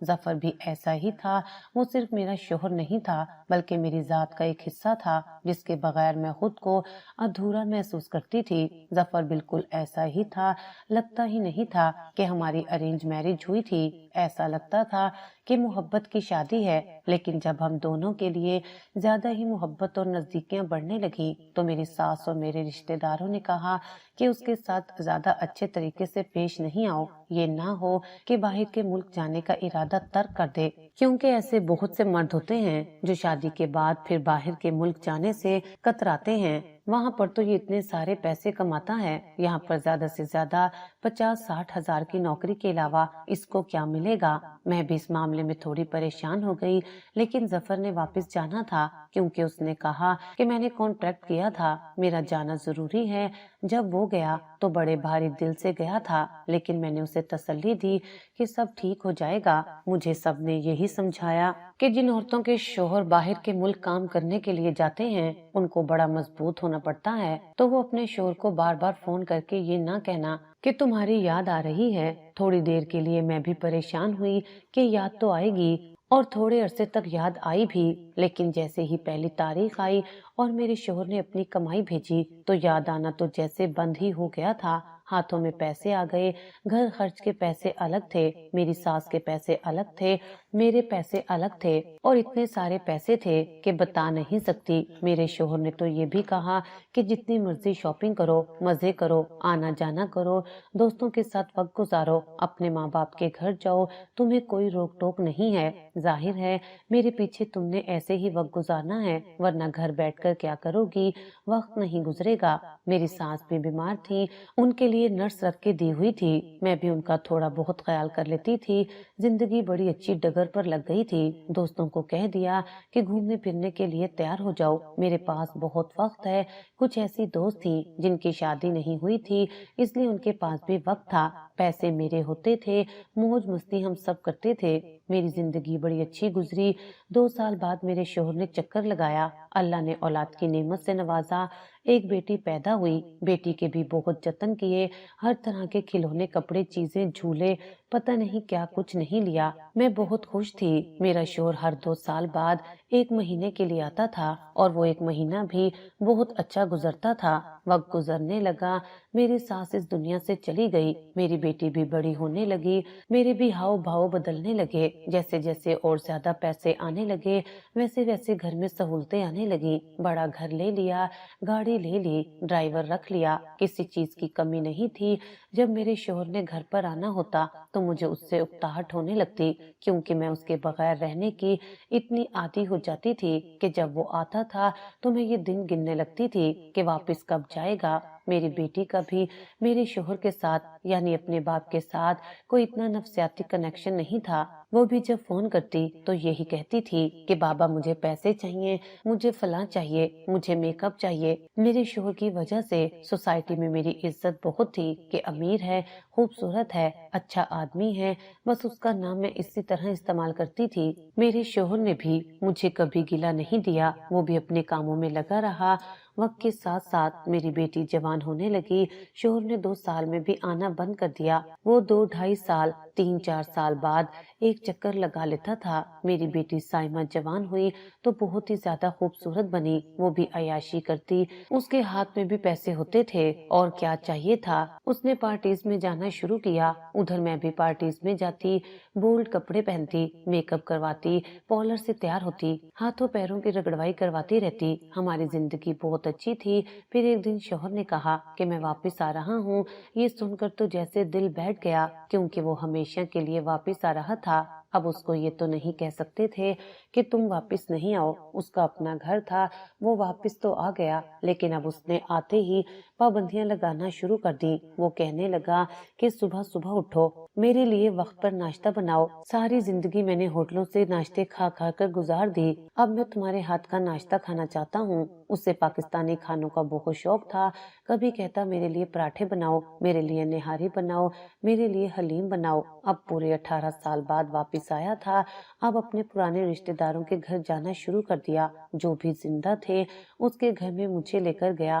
ظفر بھی ایسا ہی تھا، وہ صرف میرا شوہر نہیں تھا بلکہ میری ذات کا ایک حصہ تھا جس کے بغیر میں خود کو ادھورا محسوس کرتی تھی۔ ظفر بالکل ایسا ہی تھا، لگتا ہی نہیں تھا کہ ہماری ارینج میرج ہوئی تھی، ایسا لگتا تھا کہ محبت کی شادی ہے۔ لیکن جب ہم دونوں کے لیے زیادہ ہی محبت اور نزدیکیاں بڑھنے لگی تو میری ساس اور میرے رشتہ داروں نے کہا کہ اس کے ساتھ زیادہ اچھے طریقے سے پیش نہیں آؤ، یہ نہ ہو کہ باہر کے ملک جانے کا ارادہ ترک کر دے، کیونکہ ایسے بہت سے مرد ہوتے ہیں جو شادی کے بعد پھر باہر کے ملک جانے سے کتراتے ہیں۔ وہاں پر تو یہ اتنے سارے پیسے کماتا ہے، یہاں پر زیادہ سے زیادہ 50-60 ہزار کی نوکری کے علاوہ اس کو کیا ملے گا۔ میں بھی اس معاملے میں تھوڑی پریشان ہو گئی، لیکن ظفر نے واپس جانا تھا کیونکہ اس نے کہا کہ میں نے کانٹریکٹ کیا تھا، میرا جانا ضروری ہے۔ جب وہ گیا تو بڑے بھاری دل سے گیا تھا، لیکن میں نے اسے تسلی دی کہ سب ٹھیک ہو جائے گا۔ مجھے سب نے یہی سمجھایا کہ جن عورتوں کے شوہر باہر کے ملک کام کرنے کے لیے جاتے ہیں ان کو بڑا مضبوط ہونا پڑتا ہے، تو وہ اپنے شوہر کو بار بار فون کر کے یہ نہ کہنا کہ تمہاری یاد آ رہی ہے۔ تھوڑی دیر کے لیے میں بھی پریشان ہوئی کہ یاد تو آئے گی، اور تھوڑے عرصے تک یاد آئی بھی، لیکن جیسے ہی پہلی تاریخ آئی اور میرے شوہر نے اپنی کمائی بھیجی تو یاد آنا تو جیسے بند ہی ہو گیا تھا۔ ہاتھوں میں پیسے آ گئے، گھر خرچ کے پیسے الگ تھے، میری ساس کے پیسے الگ تھے، میرے پیسے الگ تھے، اور اتنے سارے پیسے تھے کہ بتا نہیں سکتی۔ میرے شوہر نے تو یہ بھی کہا کہ جتنی مرضی شاپنگ کرو، مزے کرو، آنا جانا کرو، دوستوں کے ساتھ وقت گزارو، اپنے ماں باپ کے گھر جاؤ، تمہیں کوئی روک ٹوک نہیں ہے۔ ظاہر ہے میرے پیچھے تم نے ایسے ہی وقت گزارنا ہے، ورنہ گھر بیٹھ کر کیا کرو گی، وقت نہیں گزرے گا۔ میری ساس بھی بیمار تھی، ان کے لیے نرس رکھ کے دی ہوئی تھی، میں بھی ان کا تھوڑا بہت خیال کر لیتی تھی۔ زندگی بڑی اچھی ڈگر پر لگ گئی تھی۔ دوستوں کو کہہ دیا کہ گھومنے پھرنے کے لیے تیار ہو جاؤ، میرے پاس بہت وقت ہے۔ کچھ ایسی دوست تھیں جن کی شادی نہیں ہوئی تھی، اس لیے ان کے پاس بھی وقت تھا، پیسے میرے ہوتے تھے، موج مستی ہم سب کرتے تھے۔ میری زندگی بڑی اچھی گزری۔ 2 سال بعد میرے شوہر نے چکر لگایا، اللہ نے اولاد کی نعمت سے نوازا، ایک بیٹی پیدا ہوئی۔ بیٹی کے بھی بہت جتن کیے، ہر طرح کے کھلونے، کپڑے، چیزیں، جھولے، پتہ نہیں کیا کچھ نہیں لیا۔ میں بہت خوش تھی۔ میرا شوہر ہر 2 سال بعد 1 مہینے کے لیے آتا تھا، اور وہ 1 مہینہ بھی بہت اچھا گزرتا تھا۔ وقت گزرنے لگا، میری ساس اس دنیا سے چلی گئی، میری بیٹی بھی بڑی ہونے لگی، میرے بھی ہاؤ بھاؤ بدلنے لگے۔ جیسے جیسے اور زیادہ پیسے آنے لگے ویسے ویسے گھر میں سہولتیں آنے لگی۔ بڑا گھر لے لیا، گاڑی لے لی، ڈرائیور رکھ لیا، کسی چیز کی کمی نہیں تھی۔ جب میرے شوہر نے گھر پر آنا ہوتا تو مجھے اس سے اکتاہٹ ہونے لگتی، کیونکہ میں اس کے بغیر رہنے کی اتنی عادی ہو جاتی تھی کہ جب وہ آتا تھا تو میں یہ دن گننے لگتی تھی کہ واپس کب جائے گا۔ میری بیٹی کا بھی میرے شوہر کے ساتھ یعنی اپنے باپ کے ساتھ کوئی اتنا نفسیاتی کنیکشن نہیں تھا۔ وہ بھی جب فون کرتی تو یہی کہتی تھی کہ بابا مجھے پیسے چاہیے، مجھے فلاں چاہیے، مجھے میک اپ چاہیے۔ میرے شوہر کی وجہ سے سوسائٹی میں میری عزت بہت تھی کہ امیر ہے، خوبصورت ہے، اچھا آدمی ہے، بس اس کا نام میں اسی طرح استعمال کرتی تھی۔ میرے شوہر نے بھی مجھے کبھی گلہ نہیں دیا، وہ بھی اپنے کاموں میں لگا رہا۔ وقت کے ساتھ ساتھ میری بیٹی جوان ہونے لگی، شوہر نے 2 سال میں بھی آنا بند کر دیا۔ وہ 2-2.5 سال، 3-4 سال بعد ایک چکر لگا لیتا تھا۔ میری بیٹی سائمہ جوان ہوئی تو بہت ہی زیادہ خوبصورت بنی، وہ بھی عیاشی کرتی، اس کے ہاتھ میں بھی پیسے ہوتے تھے، اور کیا چاہیے تھا۔ اس نے پارٹیز میں جانا شروع کیا، ادھر میں بھی پارٹیز میں جاتی، بولڈ کپڑے پہنتی، میک اپ کرواتی، پارلر سے تیار ہوتی، ہاتھوں پیروں کی رگڑوائی کرواتی رہتی۔ ہماری زندگی بہت اچھی تھی۔ پھر ایک دن شوہر نے کہا کہ میں واپس آ رہا ہوں۔ یہ سن کر تو جیسے دل بیٹھ گیا، کیونکہ وہ ہمیشہ کے لیے واپس آ رہا تھا۔ اب اس کو یہ تو نہیں کہہ سکتے تھے کہ تم واپس نہیں آؤ، اس کا اپنا گھر تھا، وہ واپس تو آ گیا، لیکن اب اس نے آتے ہی پابندیاں لگانا شروع کر دی۔ وہ کہنے لگا کہ صبح صبح اٹھو، میرے لیے وقت پر ناشتہ بناؤ، ساری زندگی میں نے ہوٹلوں سے ناشتے کھا کھا کر گزار دی، اب میں تمہارے ہاتھ کا ناشتہ کھانا چاہتا ہوں۔ اسے پاکستانی کھانوں کا بہت شوق تھا، کبھی کہتا میرے لیے پراٹھے بناؤ، میرے لیے نہاری بناؤ، میرے لیے حلیم بناؤ۔ اب پورے 18 سال بعد واپس آیا تھا، اب اپنے پرانے رشتہ داروں کے گھر جانا شروع کر دیا، جو بھی زندہ تھے اس کے گھر میں مجھے لے کر گیا۔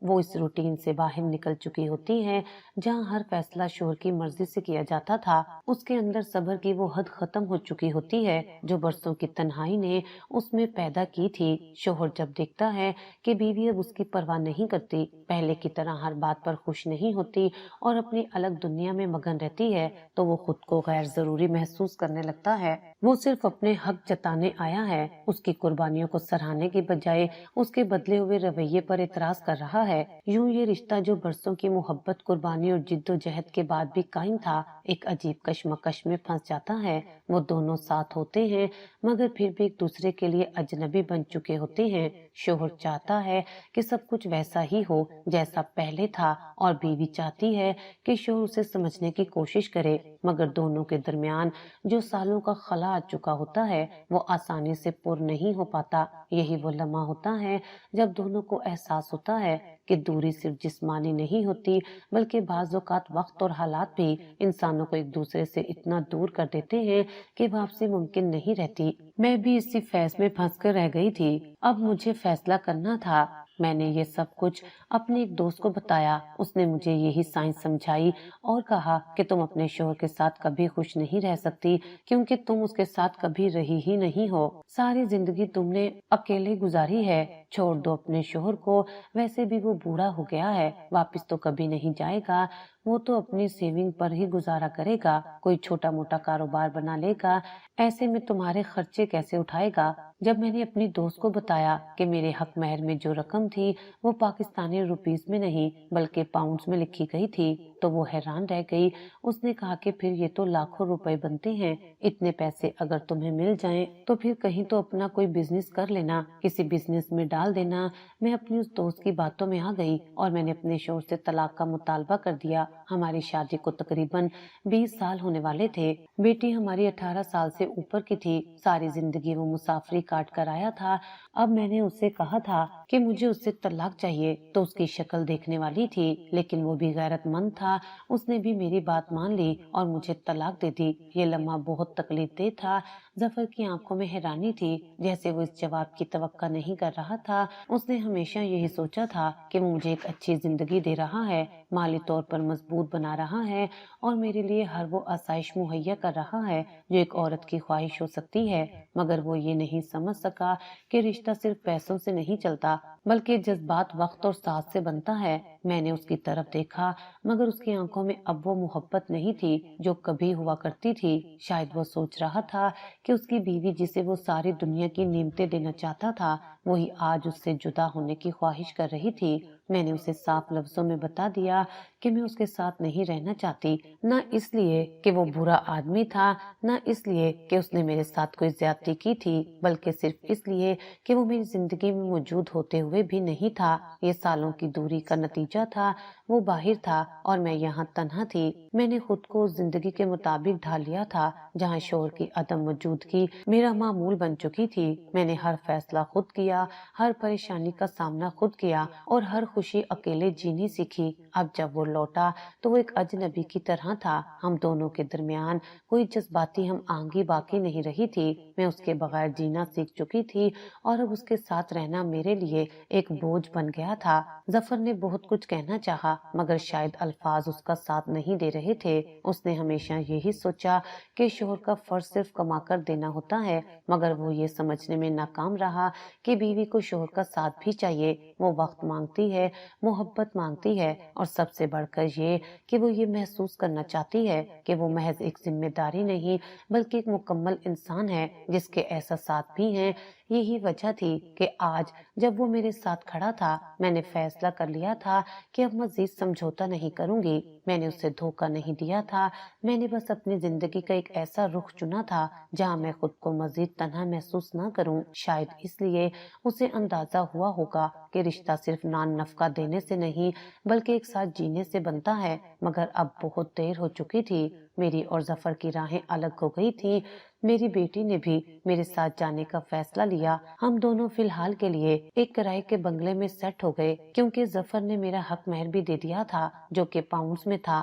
وہ اس روٹین سے باہر نکل چکی ہوتی ہے جہاں ہر فیصلہ شوہر کی مرضی سے کیا جاتا تھا۔ اس کے اندر صبر کی وہ حد ختم ہو چکی ہوتی ہے جو برسوں کی تنہائی نے اس میں پیدا کی تھی۔ شوہر جب دیکھتا ہے کہ بیوی اب اس کی پرواہ نہیں کرتی، پہلے کی طرح ہر بات پر خوش نہیں ہوتی اور اپنی الگ دنیا میں مگن رہتی ہے، تو وہ خود کو غیر ضروری محسوس کرنے لگتا ہے۔ وہ صرف اپنے حق جتانے آیا ہے، اس کی قربانیوں کو سراہنے کی بجائے اس کے بدلے ہوئے رویے پر اعتراض کر رہا ہے۔ یوں یہ رشتہ جو برسوں کی محبت، قربانی اور جد و جہد کے بعد بھی قائم تھا، ایک عجیب کشمکش میں پھنس جاتا ہے۔ وہ دونوں ساتھ ہوتے ہیں مگر پھر بھی ایک دوسرے کے لیے اجنبی بن چکے ہوتے ہیں۔ شوہر چاہتا ہے کہ سب کچھ ویسا ہی ہو جیسا پہلے تھا، اور بیوی چاہتی ہے کہ شوہر اسے سمجھنے کی کوشش کرے، مگر دونوں کے درمیان جو سالوں کا خلا آ چکا ہوتا ہے وہ آسانی سے پر نہیں ہو پاتا۔ یہی وہ لمحہ ہوتا ہے جب دونوں کو احساس ہوتا ہے کہ دوری صرف جسمانی نہیں ہوتی، بلکہ بعض اوقات وقت اور حالات بھی انسانوں کو ایک دوسرے سے اتنا دور کر دیتے ہیں کہ واپسی ممکن نہیں رہتی۔ میں بھی اسی فیض میں پھنس کر رہ گئی تھی۔ اب مجھے فیصلہ کرنا تھا۔ میں نے یہ سب کچھ اپنے ایک دوست کو بتایا۔ اس نے مجھے یہی سائنس سمجھائی اور کہا کہ تم اپنے شوہر کے ساتھ کبھی خوش نہیں رہ سکتی کیونکہ تم اس کے ساتھ کبھی رہی ہی نہیں ہو۔ ساری زندگی تم نے اکیلے گزاری ہے۔ چھوڑ دو اپنے شوہر کو، ویسے بھی وہ بوڑھا ہو گیا ہے، واپس تو کبھی نہیں جائے گا۔ وہ تو اپنی سیونگ پر ہی گزارا کرے گا، کوئی چھوٹا موٹا کاروبار بنا لے گا۔ ایسے میں تمہارے خرچے کیسے اٹھائے گا؟ جب میں نے اپنی دوست کو بتایا کہ میرے حق مہر میں جو رقم تھی وہ پاکستانی روپیز میں نہیں بلکہ پاؤنڈز میں لکھی گئی تھی تو وہ حیران رہ گئی۔ اس نے کہا کہ پھر یہ تو لاکھوں روپے بنتے ہیں، اتنے پیسے اگر تمہیں مل جائیں تو پھر کہیں تو اپنا کوئی بزنس کر لینا، کسی بزنس میں ڈال دینا۔ میں اپنی اس دوست کی باتوں میں آ گئی اور میں نے اپنے شوہر سے طلاق کا مطالبہ کر دیا۔ ہماری شادی کو تقریباً 20 سال ہونے والے تھے۔ بیٹی ہماری 18 سال سے اوپر کی تھی۔ ساری زندگی وہ مسافری کاٹ کر آیا تھا۔ اب میں نے اسے کہا تھا کہ مجھے اس سے طلاق چاہیے تو اس کی شکل دیکھنے والی تھی، لیکن وہ بھی غیرت مند تھا۔ اس نے بھی میری بات مان لی اور مجھے طلاق دے دی۔ یہ لمحہ بہت تکلیف دہ تھا۔ ظفر کی آنکھوں میں حیرانی تھی، جیسے وہ اس جواب کی توقع نہیں کر رہا تھا۔ اس نے ہمیشہ یہی سوچا تھا کہ وہ مجھے ایک اچھی زندگی دے رہا ہے، مالی طور پر مضبوط بنا رہا ہے اور میرے لیے ہر وہ آسائش مہیا کر رہا ہے جو ایک عورت کی خواہش ہو سکتی ہے، مگر وہ یہ نہیں سمجھ سکا کہ رشتہ صرف پیسوں سے نہیں چلتا بلکہ جذبات، وقت اور ساتھ سے بنتا ہے۔ میں نے اس کی طرف دیکھا مگر اس کی آنکھوں میں اب وہ محبت نہیں تھی جو کبھی ہوا کرتی تھی۔ شاید وہ سوچ رہا تھا کہ اس کی بیوی جسے وہ ساری دنیا کی نعمتیں دینا چاہتا تھا وہی آج اس سے جدا ہونے کی خواہش کر رہی تھی۔ میں نے اسے صاف لفظوں میں بتا دیا کہ میں اس کے ساتھ نہیں رہنا چاہتی، نہ اس لیے کہ وہ برا آدمی تھا، نہ اس لیے کہ اس نے میرے ساتھ کوئی زیادتی کی تھی، بلکہ صرف اس لیے کہ وہ میری زندگی میں موجود ہوتے ہوئے بھی نہیں تھا۔ یہ سالوں کی دوری کا نتیجہ تھا۔ وہ باہر تھا اور میں یہاں تنہا تھی۔ میں نے خود کو اس زندگی کے مطابق ڈھال لیا تھا جہاں شوہر کی عدم موجودگی میرا معمول بن چکی تھی۔ میں نے ہر فیصلہ خود کیا، ہر پریشانی کا سامنا خود کیا اور ہر خوشی اکیلے جینی سیکھی۔ اب جب وہ لوٹا تو وہ ایک اجنبی کی طرح تھا۔ ہم دونوں کے درمیان کوئی جذباتی ہم آہنگی باقی نہیں رہی تھی۔ میں اس کے بغیر جینا سیکھ چکی تھی اور اب اس کے ساتھ رہنا میرے لیے ایک بوجھ بن گیا تھا۔ ظفر نے بہت کچھ کہنا چاہا مگر شاید الفاظ اس کا ساتھ نہیں دے رہے تھے۔ اس نے ہمیشہ یہی سوچا کہ شوہر کا فرض صرف کما کر دینا ہوتا ہے، مگر وہ یہ سمجھنے میں ناکام رہا کہ بیوی کو شوہر کا ساتھ بھی چاہیے۔ وہ وقت مانگتی ہے، محبت مانگتی ہے اور سب سے بڑھ کر یہ کہ وہ یہ محسوس کرنا چاہتی ہے کہ وہ محض ایک ذمہ داری نہیں بلکہ ایک مکمل انسان ہے جس کے احساسات بھی ہیں۔ یہی وجہ تھی کہ آج جب وہ میرے ساتھ کھڑا تھا میں نے فیصلہ کر لیا تھا کہ اب مزید سمجھوتا نہیں کروں گی۔ میں نے اسے دھوکہ نہیں دیا تھا، میں نے بس اپنی زندگی کا ایک ایسا رخ چنا تھا جہاں میں خود کو مزید تنہا محسوس نہ کروں۔ شاید اس لیے اسے اندازہ ہوا ہوگا کہ رشتہ صرف نان نفقہ دینے سے نہیں بلکہ ایک ساتھ جینے سے بنتا ہے، مگر اب بہت دیر ہو چکی تھی۔ میری اور ظفر کی راہیں الگ ہو گئی تھیں۔ میری بیٹی نے بھی میرے ساتھ جانے کا فیصلہ لیا۔ ہم دونوں فی الحال کے لیے ایک کرائے کے بنگلے میں سیٹ ہو گئے کیونکہ ظفر نے میرا حق مہر بھی دے دیا تھا جو کہ پاؤنڈز میں تھا۔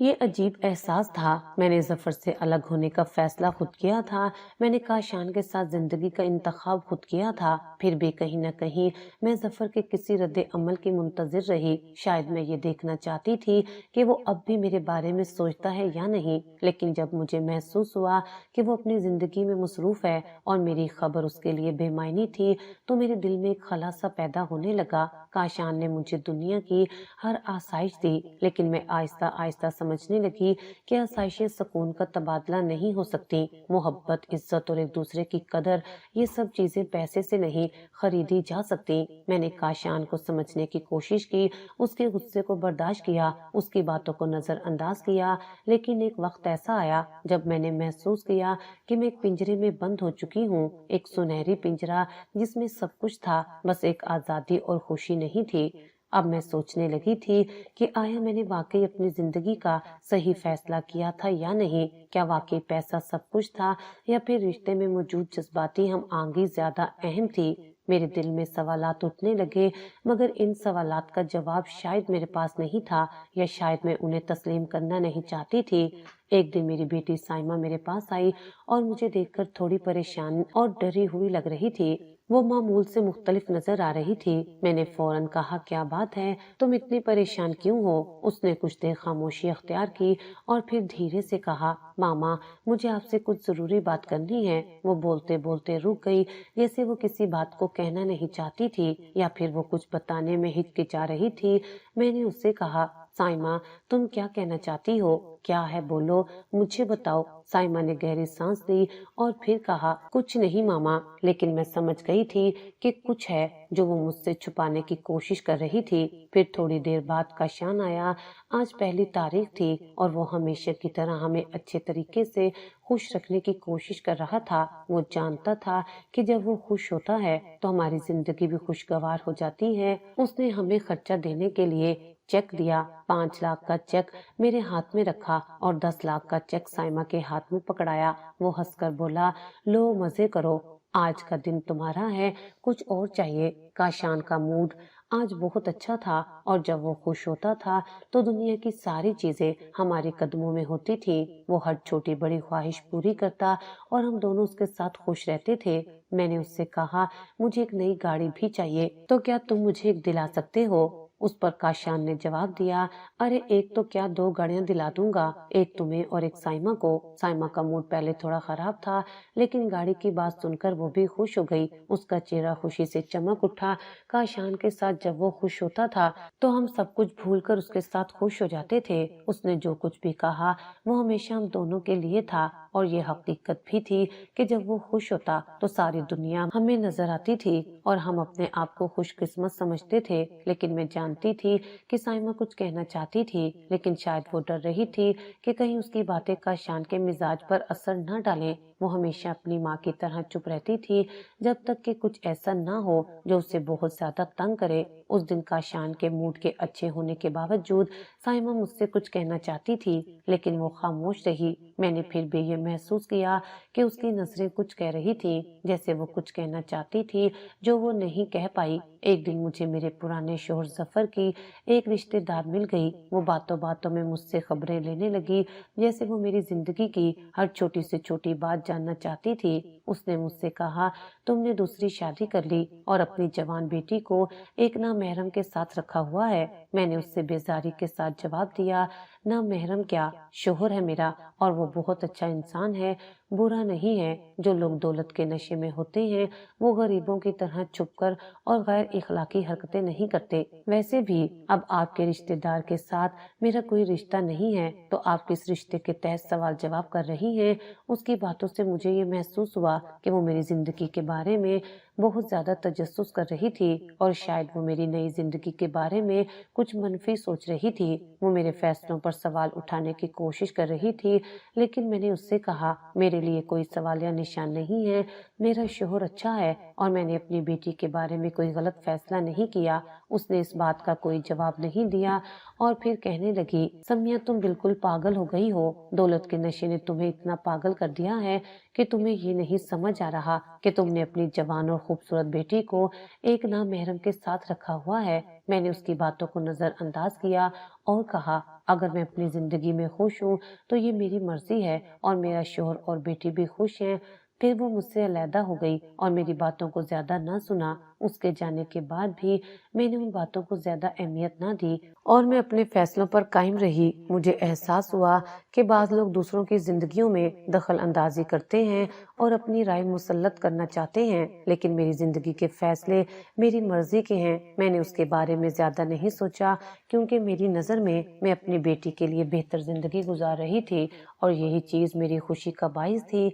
یہ عجیب احساس تھا۔ میں نے ظفر سے الگ ہونے کا فیصلہ خود کیا تھا، میں نے کاشان کے ساتھ زندگی کا انتخاب خود کیا تھا، پھر بھی کہیں نہ کہیں میں ظفر کے کسی رد عمل کی منتظر رہی۔ شاید میں یہ دیکھنا چاہتی تھی کہ وہ اب بھی میرے بارے میں سوچتا ہے یا نہیں، لیکن جب مجھے محسوس ہوا کہ وہ اپنی زندگی میں مصروف ہے اور میری خبر اس کے لیے بے معنی تھی تو میرے دل میں ایک خلا سا پیدا ہونے لگا۔ کاشان نے مجھے دنیا کی ہر آسائش دی، لیکن میں آہستہ آہستہ سمجھنے لگی کہ آسائشیں سکون کا تبادلہ نہیں ہو سکتی۔ محبت، عزت اور ایک دوسرے کی قدر، یہ سب چیزیں پیسے سے نہیں خریدی جا سکتی۔ میں نے کاشان کو سمجھنے کی کوشش کی، اس کے غصے کو برداشت کیا، اس کی باتوں کو نظر انداز کیا، لیکن ایک وقت ایسا آیا جب میں نے محسوس کیا کہ میں ایک پنجرے میں بند ہو چکی ہوں، ایک سنہری پنجرا جس میں سب کچھ تھا، بس ایک آزادی اور خوشی نہیں تھی۔ اب میں سوچنے لگی تھی کہ آیا میں نے واقعی اپنی زندگی کا صحیح فیصلہ کیا تھا یا نہیں؟ کیا واقعی پیسہ سب کچھ تھا یا پھر رشتے میں موجود جذباتی ہم آہنگی زیادہ اہم تھی؟ میرے دل میں سوالات اٹھنے لگے، مگر ان سوالات کا جواب شاید میرے پاس نہیں تھا، یا شاید میں انہیں تسلیم کرنا نہیں چاہتی تھی۔ ایک دن میری بیٹی سائمہ میرے پاس آئی اور مجھے دیکھ کر تھوڑی پریشان اور ڈری ہوئی لگ رہی تھی۔ وہ معمول سے مختلف نظر آ رہی تھی۔ میں نے فوراً کہا، کیا بات ہے؟ تم اتنی پریشان کیوں ہو؟ اس نے کچھ دیر خاموشی اختیار کی اور پھر دھیرے سے کہا، ماما مجھے آپ سے کچھ ضروری بات کرنی ہے۔ وہ بولتے بولتے رک گئی، جیسے وہ کسی بات کو کہنا نہیں چاہتی تھی یا پھر وہ کچھ بتانے میں ہچکچا رہی تھی۔ میں نے اس سے کہا، سائمہ تم کیا کہنا چاہتی ہو؟ کیا ہے بولو، مجھے بتاؤ۔ سائمہ نے گہری سانس لی اور پھر کہا، کچھ نہیں ماما، لیکن میں سمجھ گئی تھی کہ کچھ ہے جو وہ مجھ سے چھپانے کی کوشش کر رہی تھی۔ پھر تھوڑی دیر بعد کاشان آیا۔ آج پہلی تاریخ تھی اور وہ ہمیشہ کی طرح ہمیں اچھے طریقے سے خوش رکھنے کی کوشش کر رہا تھا۔ وہ جانتا تھا کہ جب وہ خوش ہوتا ہے تو ہماری زندگی بھی خوشگوار ہو جاتی ہے۔ اس نے ہمیں خرچہ دینے کے لیے چیک دیا، 5 لاکھ کا چیک میرے ہاتھ میں رکھا اور 10 لاکھ کا چیک سائمہ کے ہاتھ میں پکڑایا۔ وہ ہنس کر بولا، لو مزے کرو، آج کا دن تمہارا ہے، کچھ اور چاہیے؟ کاشان کا موڈ آج بہت اچھا تھا اور جب وہ خوش ہوتا تھا تو دنیا کی ساری چیزیں ہمارے قدموں میں ہوتی تھی۔ وہ ہر چھوٹی بڑی خواہش پوری کرتا اور ہم دونوں اس کے ساتھ خوش رہتے تھے۔ میں نے اس سے کہا، مجھے ایک نئی گاڑی بھی چاہیے، تو کیا تم مجھے ایک دلا سکتے ہو؟ اس پر کاشان نے جواب دیا، ارے ایک تو کیا 2 گاڑیاں دلا دوں گا، ایک تمہیں اور ایک سائمہ کو۔ سائمہ کا موڈ پہلے تھوڑا خراب تھا، لیکن گاڑی کی بات سن کر وہ بھی خوش ہو گئی، اس کا چہرہ خوشی سے چمک اٹھا۔ کاشان کے ساتھ جب وہ خوش ہوتا تھا تو ہم سب کچھ بھول کر اس کے ساتھ خوش ہو جاتے تھے۔ اس نے جو کچھ بھی کہا وہ ہمیشہ ہم دونوں کے لیے تھا، اور یہ حقیقت بھی تھی کہ جب وہ خوش ہوتا تو ساری دنیا ہمیں نظر آتی تھی اور ہم اپنے آپ کو خوش قسمت سمجھتے تھے۔ لیکن میں جانتی تھی کہ سائمہ کچھ کہنا چاہتی تھی، لیکن شاید وہ ڈر رہی تھی کہ کہیں اس کی باتیں کاشان کے مزاج پر اثر نہ ڈالیں۔ وہ ہمیشہ اپنی ماں کی طرح چپ رہتی تھی جب تک کہ کچھ ایسا نہ ہو جو اسے بہت زیادہ تنگ کرے۔ اس دن کاشان کے موڈ کے اچھے ہونے کے باوجود سائمہ مجھ سے کچھ کہنا چاہتی تھی، لیکن وہ خاموش رہی۔ میں نے پھر بھی یہ محسوس کیا کہ اس کی نظریں کچھ کہہ رہی تھی، جیسے وہ کچھ کہنا چاہتی تھی جو وہ نہیں کہہ پائی۔ ایک دن مجھے میرے پرانے شوہر ظفر کی ایک رشتہ دار مل گئی۔ وہ باتوں باتوں میں مجھ سے خبریں لینے لگی، جیسے وہ میری زندگی کی ہر چھوٹی سے چھوٹی بات جاننا چاہتی تھی۔ اس نے مجھ سے کہا، تم نے دوسری شادی کر لی اور اپنی جوان بیٹی کو ایک نامحرم کے ساتھ رکھا ہوا ہے۔ میں نے اس سے بیزاری کے ساتھ جواب دیا، نامحرم کیا، شوہر ہے میرا اور وہ بہت اچھا انسان ہے، برا نہیں ہے۔ جو لوگ دولت کے نشے میں ہوتے ہیں وہ غریبوں کی طرح چھپ کر اور غیر اخلاقی حرکتیں نہیں کرتے۔ ویسے بھی اب آپ کے رشتہ دار کے ساتھ میرا کوئی رشتہ نہیں ہے، تو آپ کس رشتے کے تحت سوال جواب کر رہی ہیں؟ اس کی باتوں سے مجھے یہ محسوس ہوا کہ وہ میری زندگی کے بارے میں بہت زیادہ تجسس کر رہی تھی، اور شاید وہ میری نئی زندگی کے بارے میں کچھ منفی سوچ رہی تھی۔ وہ میرے فیصلوں پر سوال اٹھانے کی کوشش کر رہی تھی، لیکن میں نے اس سے کہا، میرے لیے کوئی سوال یا نشان نہیں ہے، میرا شوہر اچھا ہے اور میں نے اپنی بیٹی کے بارے میں کوئی غلط فیصلہ نہیں کیا۔ اس نے اس بات کا کوئی جواب نہیں دیا اور پھر کہنے لگی، سمیہ تم بالکل پاگل ہو گئی ہو، دولت کے نشے نے تمہیں اتنا پاگل کر دیا ہے کہ تمہیں یہ نہیں سمجھ آ رہا کہ تم نے اپنی جوان اور خوبصورت بیٹی کو ایک نامحرم کے ساتھ رکھا ہوا ہے۔ میں نے اس کی باتوں کو نظر انداز کیا اور کہا اگر میں اپنی زندگی میں خوش ہوں تو یہ میری مرضی ہے اور میرا شوہر اور بیٹی بھی خوش ہیں۔ پھر وہ مجھ سے علیحدہ ہو گئی اور میری باتوں کو زیادہ نہ سنا۔ اس کے جانے کے بعد بھی میں نے ان باتوں کو زیادہ اہمیت نہ دی اور میں اپنے فیصلوں پر قائم رہی۔ مجھے احساس ہوا کہ بعض لوگ دوسروں کی زندگیوں میں دخل اندازی کرتے ہیں اور اپنی رائے مسلط کرنا چاہتے ہیں، لیکن میری زندگی کے فیصلے میری مرضی کے ہیں۔ میں نے اس کے بارے میں زیادہ نہیں سوچا کیونکہ میری نظر میں اپنی بیٹی کے لیے بہتر زندگی گزار رہی تھی اور یہی چیز میری خوشی کا باعث تھی۔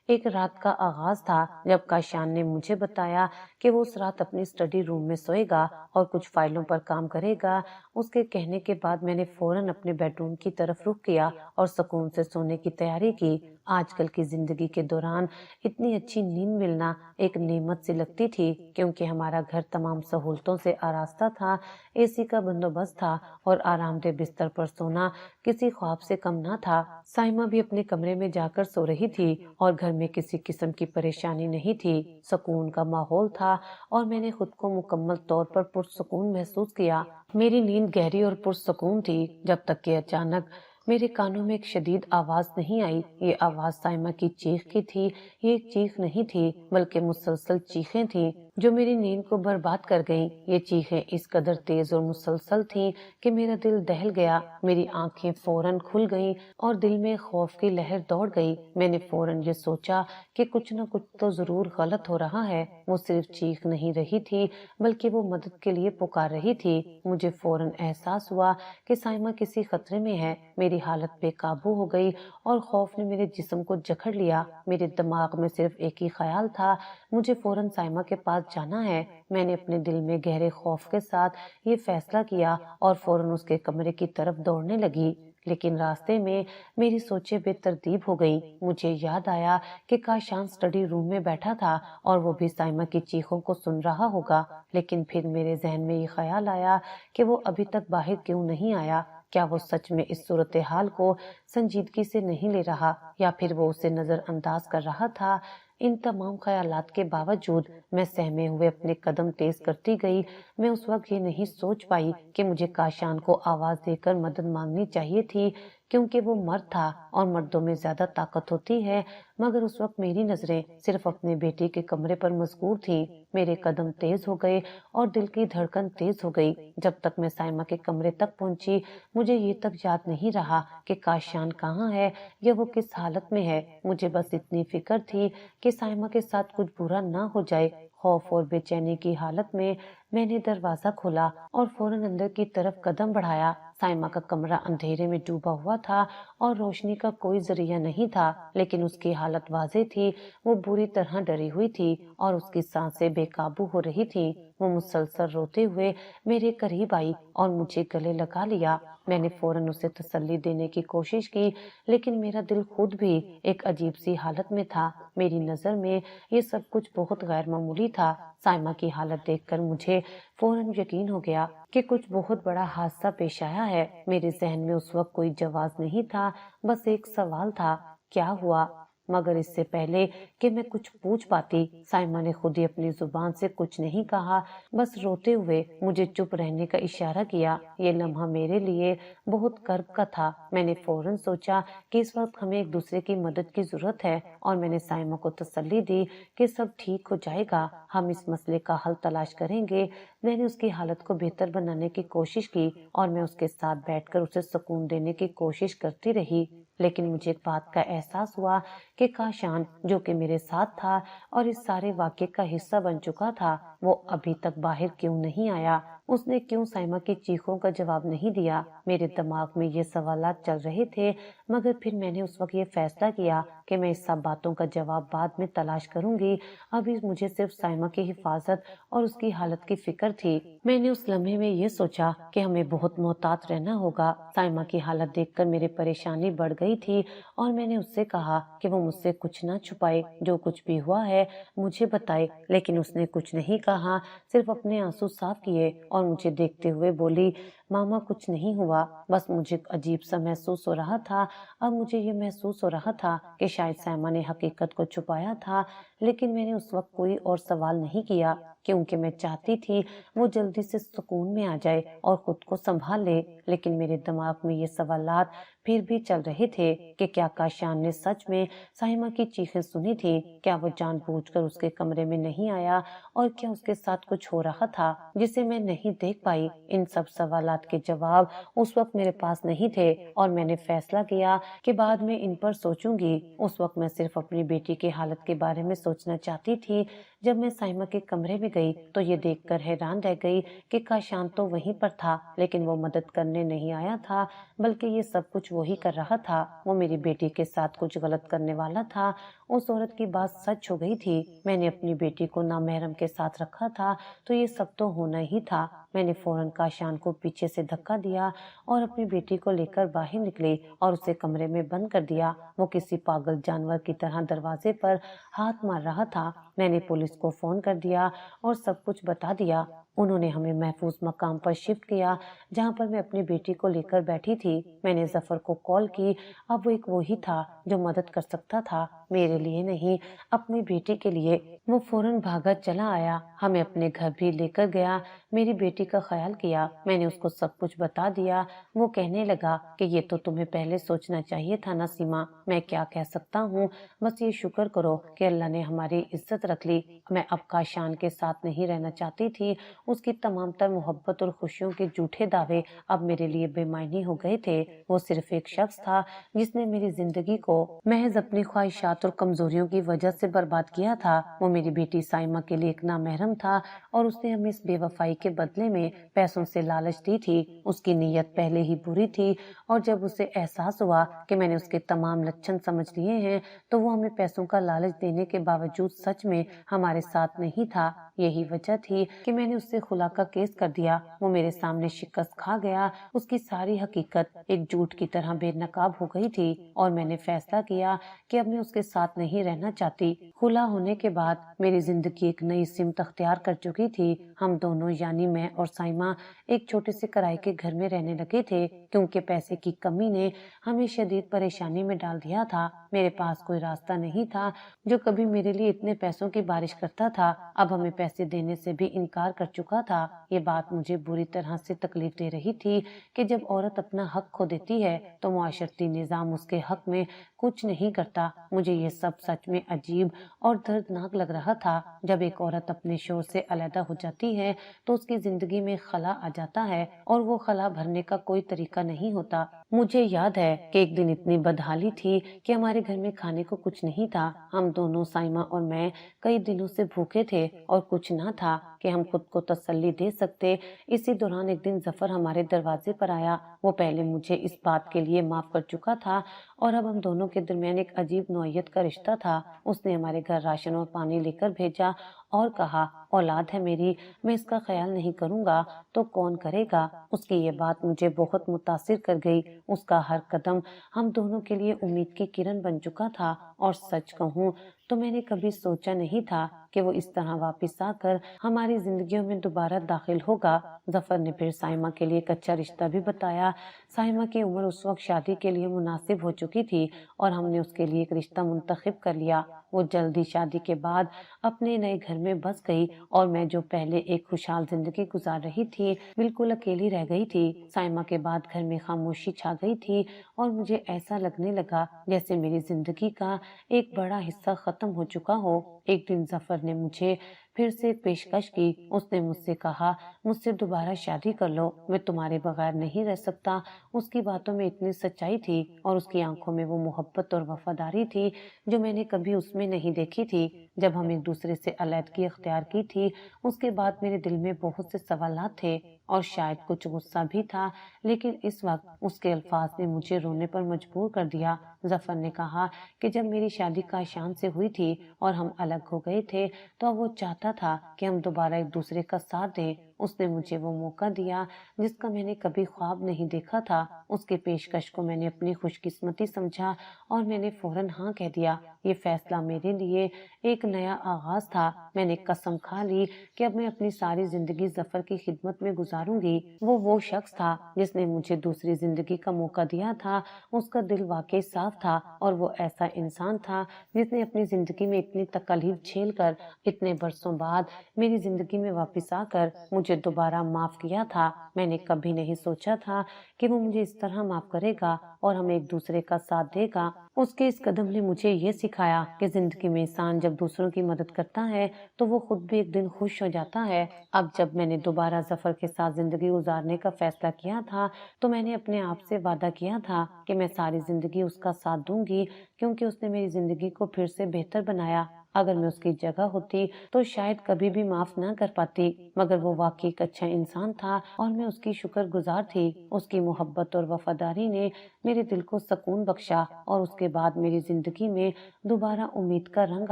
ایک رات کا آغاز تھا جب کاشان نے مجھے بتایا کہ وہ اس رات اپنی اسٹڈی روم میں سوئے گا اور کچھ فائلوں پر کام کرے گا۔ اس کے کہنے کے بعد میں نے فوراً اپنے بیڈ روم کی طرف رخ کیا اور سکون سے سونے کی تیاری کی۔ آج کل کی زندگی کے دوران اتنی اچھی نیند ملنا ایک نعمت سی لگتی تھی کیونکہ ہمارا گھر تمام سہولتوں سے آراستہ تھا، اے سی کا بندوبست تھا اور آرام دہ بستر پر سونا کسی خواب سے کم نہ تھا۔ سائمہ بھی اپنے کمرے میں جا کر سو رہی تھی اور گھر میں کسی قسم کی پریشانی نہیں تھی۔ سکون کا ماحول تھا اور میں نے خود کو مکمل طور پر پرسکون محسوس کیا۔ میری نیند گہری اور پرسکون تھی جب تک کہ اچانک میرے کانوں میں ایک شدید آواز نہیں آئی۔ یہ آواز سائمہ کی چیخ کی تھی۔ یہ ایک چیخ نہیں تھی بلکہ مسلسل چیخیں تھیں جو میری نیند کو برباد کر گئیں۔ یہ چیخیں اس قدر تیز اور مسلسل تھیں کہ میرا دل دہل گیا۔ میری آنکھیں فوراً کھل گئیں اور دل میں خوف کی لہر دوڑ گئی۔ میں نے فوراً یہ سوچا کہ کچھ نہ کچھ تو ضرور غلط ہو رہا ہے۔ وہ صرف چیخ نہیں رہی تھی بلکہ وہ مدد کے لیے پکار رہی تھی۔ مجھے فوراً احساس ہوا کہ سائمہ کسی خطرے میں ہے۔ میری حالت بے قابو ہو گئی اور خوف نے میرے جسم کو جکڑ لیا۔ میرے دماغ میں صرف ایک ہی خیال تھا، مجھے فوراً سائمہ کے پاس جانا ہے۔ میں نے اپنے دل میں گہرے خوف کے ساتھ یہ فیصلہ کیا اور فوراً اس کے کمرے کی طرف دوڑنے لگی، لیکن راستے میں میری سوچیں بے ترتیب ہو گئیں۔ مجھے یاد آیا کہ کاشان اسٹڈی روم میں بیٹھا تھا اور وہ بھی سائمہ کی چیخوں کو سن رہا ہوگا، لیکن پھر میرے ذہن میں یہ خیال آیا کہ وہ ابھی تک باہر کیوں نہیں آیا؟ کیا وہ سچ میں اس صورتحال کو سنجیدگی سے نہیں لے رہا یا پھر وہ اسے نظر انداز کر رہا تھا؟ ان تمام خیالات کے باوجود میں سہمے ہوئے اپنے قدم تیز کرتی گئی۔ میں اس وقت یہ نہیں سوچ پائی کہ مجھے کاشان کو آواز دے کر مدد مانگنی چاہیے تھی کیونکہ وہ مرد تھا اور مردوں میں زیادہ طاقت ہوتی ہے، مگر اس وقت میری نظریں صرف اپنے بیٹے کے کمرے پر مذکور تھیں۔ میرے قدم تیز ہو گئے اور دل کی دھڑکن تیز ہو گئی۔ جب تک میں سائمہ کے کمرے تک پہنچی مجھے یہ تک یاد نہیں رہا کہ کاشان کہاں ہے یا وہ کس حالت میں ہے۔ مجھے بس اتنی فکر تھی کہ سائمہ کے ساتھ کچھ برا نہ ہو جائے۔ خوف اور بے چینی کی حالت میں نے دروازہ کھولا اور فوراً اندر کی طرف قدم بڑھایا۔ سائمہ کا کمرہ اندھیرے میں ڈوبا ہوا تھا اور روشنی کا کوئی ذریعہ نہیں تھا، لیکن اس کی حالت واضح تھی۔ وہ بری طرح ڈری ہوئی تھی اور اس کی سانسیں بے قابو ہو رہی تھیں۔ وہ مسلسل روتے ہوئے میرے قریب آئی اور مجھے گلے لگا لیا۔ میں نے فوراً اسے تسلی دینے کی کوشش کی، لیکن میرا دل خود بھی ایک عجیب سی حالت میں تھا۔ میری نظر میں یہ سب کچھ بہت غیر معمولی تھا۔ سائمہ کی حالت دیکھ کر مجھے فوراً یقین ہو گیا کہ کچھ بہت بڑا حادثہ پیش آیا ہے۔ میرے ذہن میں اس وقت کوئی جواز نہیں تھا، بس ایک سوال تھا، کیا ہوا؟ مگر اس سے پہلے کہ میں کچھ پوچھ پاتی، سائمہ نے خود ہی اپنی زبان سے کچھ نہیں کہا، بس روتے ہوئے مجھے چپ رہنے کا اشارہ کیا۔ یہ لمحہ میرے لیے بہت کرب کا تھا۔ میں نے فوراً سوچا کہ اس وقت ہمیں ایک دوسرے کی مدد کی ضرورت ہے اور میں نے سائمہ کو تسلی دی کہ سب ٹھیک ہو جائے گا، ہم اس مسئلے کا حل تلاش کریں گے۔ میں نے اس کی حالت کو بہتر بنانے کی کوشش کی اور میں اس کے ساتھ بیٹھ کر اسے سکون دینے کی کوشش کرتی رہی، لیکن مجھے ایک بات کا احساس ہوا کہ کاشان جو کہ میرے ساتھ تھا اور اس سارے واقعے کا حصہ بن چکا تھا، وہ ابھی تک باہر کیوں نہیں آیا؟ اس نے کیوں سائمہ کی چیخوں کا جواب نہیں دیا؟ میرے دماغ میں یہ سوالات چل رہے تھے، مگر پھر میں نے اس وقت یہ فیصلہ کیا کہ میں اس سب باتوں کا جواب بعد میں تلاش کروں گی۔ ابھی مجھے صرف سائمہ کی حفاظت اور اس کی حالت کی فکر تھی۔ میں نے اس لمحے میں یہ سوچا کہ ہمیں بہت محتاط رہنا ہوگا۔ سائمہ کی حالت دیکھ کر میری پریشانی بڑھ گئی تھی اور میں نے اس سے کہا کہ وہ مجھ سے کچھ نہ چھپائے، جو کچھ بھی ہوا ہے مجھے بتائے، لیکن اس نے کچھ نہیں کہا، صرف اپنے آنسو صاف کیے اور مجھے دیکھتے ہوئے بولی، ماما کچھ نہیں ہوا، بس مجھے عجیب سا محسوس ہو رہا تھا۔ اب مجھے یہ محسوس ہو رہا تھا کہ شاید سائمہ نے حقیقت کو چھپایا تھا، لیکن میں نے اس وقت کوئی اور سوال نہیں کیا کیونکہ میں چاہتی تھی وہ جلدی سے سکون میں آ جائے اور خود کو سنبھال لے۔ لیکن میرے دماغ میں یہ سوالات پھر بھی چل رہے تھے کہ کیا کاشان نے سچ میں سائمہ کی چیخیں سنی تھی؟ کیا وہ جان بوجھ کر اس کے کمرے میں نہیں آیا؟ اور کیا اس کے ساتھ کچھ ہو رہا تھا جسے میں نہیں دیکھ پائی؟ ان سب سوالات کے جواب اس وقت میرے پاس نہیں تھے اور میں نے فیصلہ کیا کہ بعد میں ان پر سوچوں گی۔ اس وقت میں صرف اپنی بیٹی کی حالت کے بارے میں سوچنا چاہتی تھی۔ جب میں سائمہ کے کمرے میں گئی تو یہ دیکھ کر حیران رہ گئی کہ کاشان تو وہیں پر تھا، لیکن وہ مدد کرنے نہیں آیا تھا بلکہ یہ سب کچھ وہی کر رہا تھا۔ وہ میری بیٹی کے ساتھ کچھ غلط کرنے والا تھا۔ اس عورت کی بات سچ ہو گئی تھی۔ میں نے اپنی بیٹی کو نامحرم کے ساتھ رکھا تھا تو یہ سب تو ہونا ہی تھا۔ میں نے فوراً کاشان کو پیچھے سے دھکا دیا اور اپنی بیٹی کو لے کر باہر نکلی اور اسے کمرے میں بند کر دیا۔ وہ کسی پاگل جانور کی طرح دروازے پر ہاتھ مار رہا تھا۔ میں نے پولیس کو فون کر دیا اور سب کچھ بتا دیا۔ انہوں نے ہمیں محفوظ مقام پر شفٹ کیا جہاں پر میں اپنی بیٹی کو لے کر بیٹھی تھی۔ میں نے ظفر کو کال کی۔ اب وہ ایک وہی تھا جو مدد کر سکتا تھا، میرے لیے نہیں، اپنی بیٹی کے لیے۔ وہ فوراً بھاگا چلا آیا، ہمیں اپنے گھر بھی لے کر گیا، میری بیٹی کا خیال کیا۔ میں نے اس کو سب کچھ بتا دیا۔ وہ کہنے لگا کہ یہ تو تمہیں پہلے سوچنا چاہیے تھا نا سیما۔ میں کیا کہہ سکتا ہوں، بس یہ شکر کرو کہ اللہ نے ہماری عزت رکھ لی۔ میں اب کاشان کے ساتھ نہیں رہنا چاہتی تھی۔ اس کی تمام تر محبت اور خوشیوں کے جھوٹے دعوے اب میرے لیے بے معنی ہو گئے تھے۔ وہ صرف ایک شخص تھا جس نے میری زندگی کو محض اپنی خواہشات اور کمزوریوں کی وجہ سے برباد کیا تھا۔ وہ میری بیٹی سائمہ کے لیے ایک نامحرم تھا اور اس نے ہمیں اس بے وفائی کے بدلے میں پیسوں سے لالچ دی تھی۔ اس کی نیت پہلے ہی بری تھی اور جب اسے احساس ہوا کہ میں نے اس کے تمام لچھن سمجھ لیے ہیں تو وہ ہمیں پیسوں کا لالچ دینے کے باوجود سچ میں ہمارے ساتھ نہیں تھا۔ یہی وجہ تھی کہ میں نے اس سے خلا کا کیس کر دیا۔ وہ میرے سامنے شکست کھا گیا۔ اس کی ساری حقیقت ایک جھوٹ کی طرح بے نقاب ہو گئی تھی اور میں نے فیصلہ کیا کہ اب میں اس کے ساتھ نہیں رہنا چاہتی۔ خلا ہونے کے بعد میری زندگی ایک نئی سمت اختیار کر چکی تھی۔ ہم دونوں یعنی میں اور سائمہ ایک چھوٹے سے کرائے کے گھر میں رہنے لگے تھے کیونکہ پیسے کی کمی نے ہمیں شدید پریشانی میں ڈال دیا تھا۔ میرے پاس کوئی راستہ نہیں تھا جو کبھی میرے لیے اتنے پیسوں کی بارش کرتا تھا، اب ہمیں پیسے دینے سے بھی انکار کر چکا تھا۔ یہ بات مجھے بری طرح سے تکلیف دے رہی تھی کہ جب عورت اپنا حق کھو دیتی ہے تو معاشرتی نظام اس کے حق میں کچھ نہیں کرتا۔ مجھے یہ سب سچ میں عجیب اور دردناک لگ رہا تھا۔ جب ایک عورت اپنے شوہر سے علیحدہ ہو جاتی ہے تو اس کی زندگی میں خلا آ جاتا ہے اور وہ خلا بھرنے کا کوئی طریقہ نہیں ہوتا۔ مجھے یاد ہے کہ ایک دن اتنی بدحالی تھی کہ ہمارے گھر میں کھانے کو کچھ نہیں تھا۔ ہم دونوں سائمہ اور میں کئی دنوں سے بھوکے تھے اور کچھ نہ تھا کہ ہم خود کو تسلی دے سکتے۔ اسی دوران ایک دن ظفر ہمارے دروازے پر آیا۔ وہ پہلے مجھے اس بات کے لیے معاف کر چکا تھا اور اب ہم دونوں کے درمیان ایک عجیب نوعیت کا رشتہ تھا۔ اس نے ہمارے گھر راشن اور پانی لے کر بھیجا اور کہا، اولاد ہے میری، میں اس کا خیال نہیں کروں گا تو کون کرے گا؟ اس کی یہ بات مجھے بہت متاثر کر گئی۔ اس کا ہر قدم ہم دونوں کے لیے امید کی کرن بن چکا تھا اور سچ کہوں تو میں نے کبھی سوچا نہیں تھا کہ وہ اس طرح واپس آ کر ہماری زندگیوں میں دوبارہ داخل ہوگا۔ ظفر نے پھر سائمہ کے لیے ایک اچھا رشتہ بھی بتایا۔ سائمہ کی عمر اس وقت شادی کے لیے مناسب ہو چکی تھی اور ہم نے اس کے لیے ایک رشتہ منتخب کر لیا۔ وہ جلدی شادی کے بعد اپنے نئے گھر میں بس گئی اور میں جو پہلے ایک خوشحال زندگی گزار رہی تھی بالکل اکیلی رہ گئی تھی۔ سائمہ کے بعد گھر میں خاموشی چھا گئی تھی اور مجھے ایسا لگنے لگا جیسے میری زندگی کا ایک بڑا حصہ ختم ہو چکا ہو۔ ایک دن ظفر نے مجھے پھر سے ایک پیشکش کی۔ اس نے مجھ سے کہا، مجھ سے دوبارہ شادی کر لو، میں تمہارے بغیر نہیں رہ سکتا۔ اس کی باتوں میں اتنی سچائی تھی اور اس کی آنکھوں میں وہ محبت اور وفاداری تھی جو میں نے کبھی اس میں نہیں دیکھی تھی۔ جب ہم ایک دوسرے سے علیحدگی اختیار کی تھی اس کے بعد میرے دل میں بہت سے سوالات تھے اور شاید کچھ غصہ بھی تھا، لیکن اس وقت اس کے الفاظ نے مجھے رونے پر مجبور کر دیا۔ ظفر نے کہا کہ جب میری شادی کاشان سے ہوئی تھی اور ہم الگ ہو گئے تھے تو اب وہ چاہتا تھا کہ ہم دوبارہ ایک دوسرے کا ساتھ دیں۔ اس نے مجھے وہ موقع دیا جس کا میں نے کبھی خواب نہیں دیکھا تھا۔ اس کے پیشکش کو میں نے اپنی خوش قسمتی سمجھا اور میں نے فوراً ہاں کہہ دیا۔ یہ فیصلہ میرے لیے ایک نیا آغاز تھا۔ میں نے قسم کھا لی کہ اب میں اپنی ساری زندگی ظفر کی خدمت میں گزاروں گی۔ وہ شخص تھا جس نے مجھے دوسری زندگی کا موقع دیا تھا۔ اس کا دل واقعی صاف تھا اور وہ ایسا انسان تھا جس نے اپنی زندگی میں اتنی تکلیف جھیل کر اتنے برسوں بعد میری زندگی میں واپس آ کر مجھے دوبارہ معاف کیا تھا۔ میں نے کبھی نہیں سوچا تھا کہ وہ مجھے اس طرح معاف کرے گا اور ہم ایک دوسرے کا ساتھ دے گا۔ اس کے اس قدم نے مجھے یہ سکھایا کہ زندگی میں انسان جب دوسروں کی مدد کرتا ہے تو وہ خود بھی ایک دن خوش ہو جاتا ہے۔ اب جب میں نے دوبارہ ظفر کے ساتھ زندگی گزارنے کا فیصلہ کیا تھا تو میں نے اپنے آپ سے وعدہ کیا تھا کہ میں ساری زندگی اس کا ساتھ دوں گی، کیونکہ اس نے میری زندگی کو پھر سے بہتر بنایا۔ اگر میں اس کی جگہ ہوتی تو شاید کبھی بھی معاف نہ کر پاتی، مگر وہ واقعی ایک اچھا انسان تھا اور میں اس کی شکر گزار تھی۔ اس کی محبت اور وفاداری نے میرے دل کو سکون بخشا اور اس کے بعد میری زندگی میں دوبارہ امید کا رنگ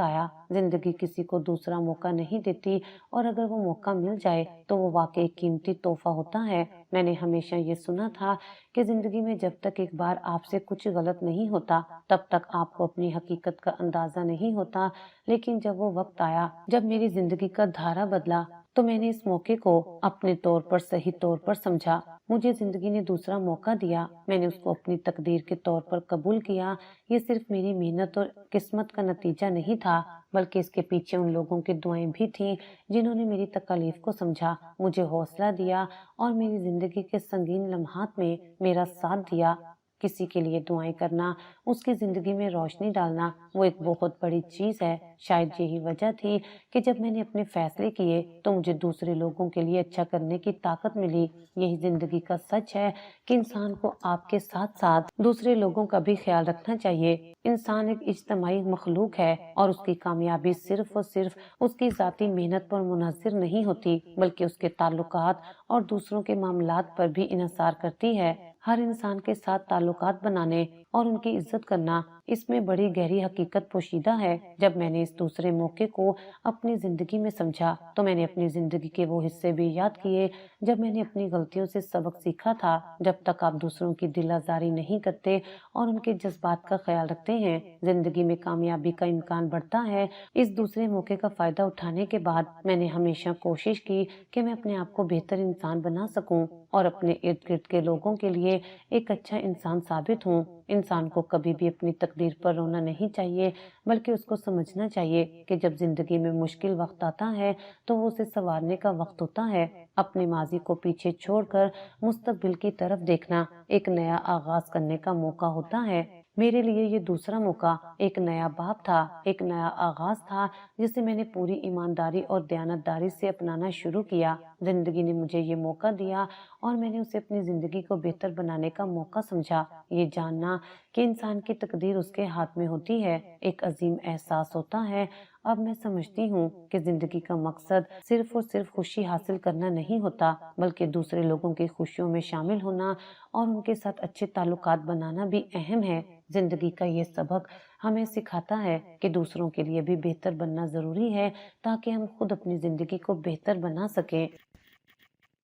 آیا۔ زندگی کسی کو دوسرا موقع نہیں دیتی اور اگر وہ موقع مل جائے تو وہ واقعی قیمتی تحفہ ہوتا ہے۔ میں نے ہمیشہ یہ سنا تھا کہ زندگی میں جب تک ایک بار آپ سے کچھ غلط نہیں ہوتا تب تک آپ کو اپنی حقیقت کا اندازہ نہیں ہوتا، لیکن جب وہ وقت آیا جب میری زندگی کا دھارا بدلا تو میں نے اس موقع کو اپنے طور پر صحیح طور پر سمجھا۔ مجھے زندگی نے دوسرا موقع دیا، میں نے اس کو اپنی تقدیر کے طور پر قبول کیا۔ یہ صرف میری محنت اور قسمت کا نتیجہ نہیں تھا، بلکہ اس کے پیچھے ان لوگوں کی دعائیں بھی تھیں جنہوں نے میری تکلیف کو سمجھا، مجھے حوصلہ دیا اور میری زندگی کے سنگین لمحات میں میرا ساتھ دیا۔ کسی کے لیے دعائیں کرنا، اس کی زندگی میں روشنی ڈالنا، وہ ایک بہت بڑی چیز ہے۔ شاید یہی وجہ تھی کہ جب میں نے اپنے فیصلے کیے تو مجھے دوسرے لوگوں کے لیے اچھا کرنے کی طاقت ملی۔ یہی زندگی کا سچ ہے کہ انسان کو آپ کے ساتھ ساتھ دوسرے لوگوں کا بھی خیال رکھنا چاہیے۔ انسان ایک اجتماعی مخلوق ہے اور اس کی کامیابی صرف اور صرف اس کی ذاتی محنت پر منحصر نہیں ہوتی، بلکہ اس کے تعلقات اور دوسروں کے معاملات پر بھی انحصار کرتی ہے۔ ہر انسان کے ساتھ تعلقات بنانے اور ان کی عزت کرنا، اس میں بڑی گہری حقیقت پوشیدہ ہے۔ جب میں نے اس دوسرے موقع کو اپنی زندگی میں سمجھا تو میں نے اپنی زندگی کے وہ حصے بھی یاد کیے جب میں نے اپنی غلطیوں سے سبق سیکھا تھا۔ جب تک آپ دوسروں کی دل آزاری نہیں کرتے اور ان کے جذبات کا خیال رکھتے ہیں، زندگی میں کامیابی کا امکان بڑھتا ہے۔ اس دوسرے موقع کا فائدہ اٹھانے کے بعد میں نے ہمیشہ کوشش کی کہ میں اپنے آپ کو بہتر انسان بنا سکوں اور اپنے ارد گرد کے لوگوں کے لیے ایک اچھا انسان ثابت ہوں۔ انسان کو کبھی بھی اپنی تقدیر پر رونا نہیں چاہیے، بلکہ اس کو سمجھنا چاہیے کہ جب زندگی میں مشکل وقت آتا ہے تو وہ اسے سنوارنے کا وقت ہوتا ہے۔ اپنے ماضی کو پیچھے چھوڑ کر مستقبل کی طرف دیکھنا ایک نیا آغاز کرنے کا موقع ہوتا ہے۔ میرے لیے یہ دوسرا موقع ایک نیا باب تھا، ایک نیا آغاز تھا جسے میں نے پوری ایمانداری اور دیانتداری سے اپنانا شروع کیا۔ زندگی نے مجھے یہ موقع دیا اور میں نے اسے اپنی زندگی کو بہتر بنانے کا موقع سمجھا۔ یہ جاننا کہ انسان کی تقدیر اس کے ہاتھ میں ہوتی ہے ایک عظیم احساس ہوتا ہے۔ اب میں سمجھتی ہوں کہ زندگی کا مقصد صرف اور صرف خوشی حاصل کرنا نہیں ہوتا، بلکہ دوسرے لوگوں کی خوشیوں میں شامل ہونا اور ان کے ساتھ اچھے تعلقات بنانا بھی اہم ہے۔ زندگی کا یہ سبق ہمیں سکھاتا ہے کہ دوسروں کے لیے بھی بہتر بننا ضروری ہے تاکہ ہم خود اپنی زندگی کو بہتر بنا سکیں۔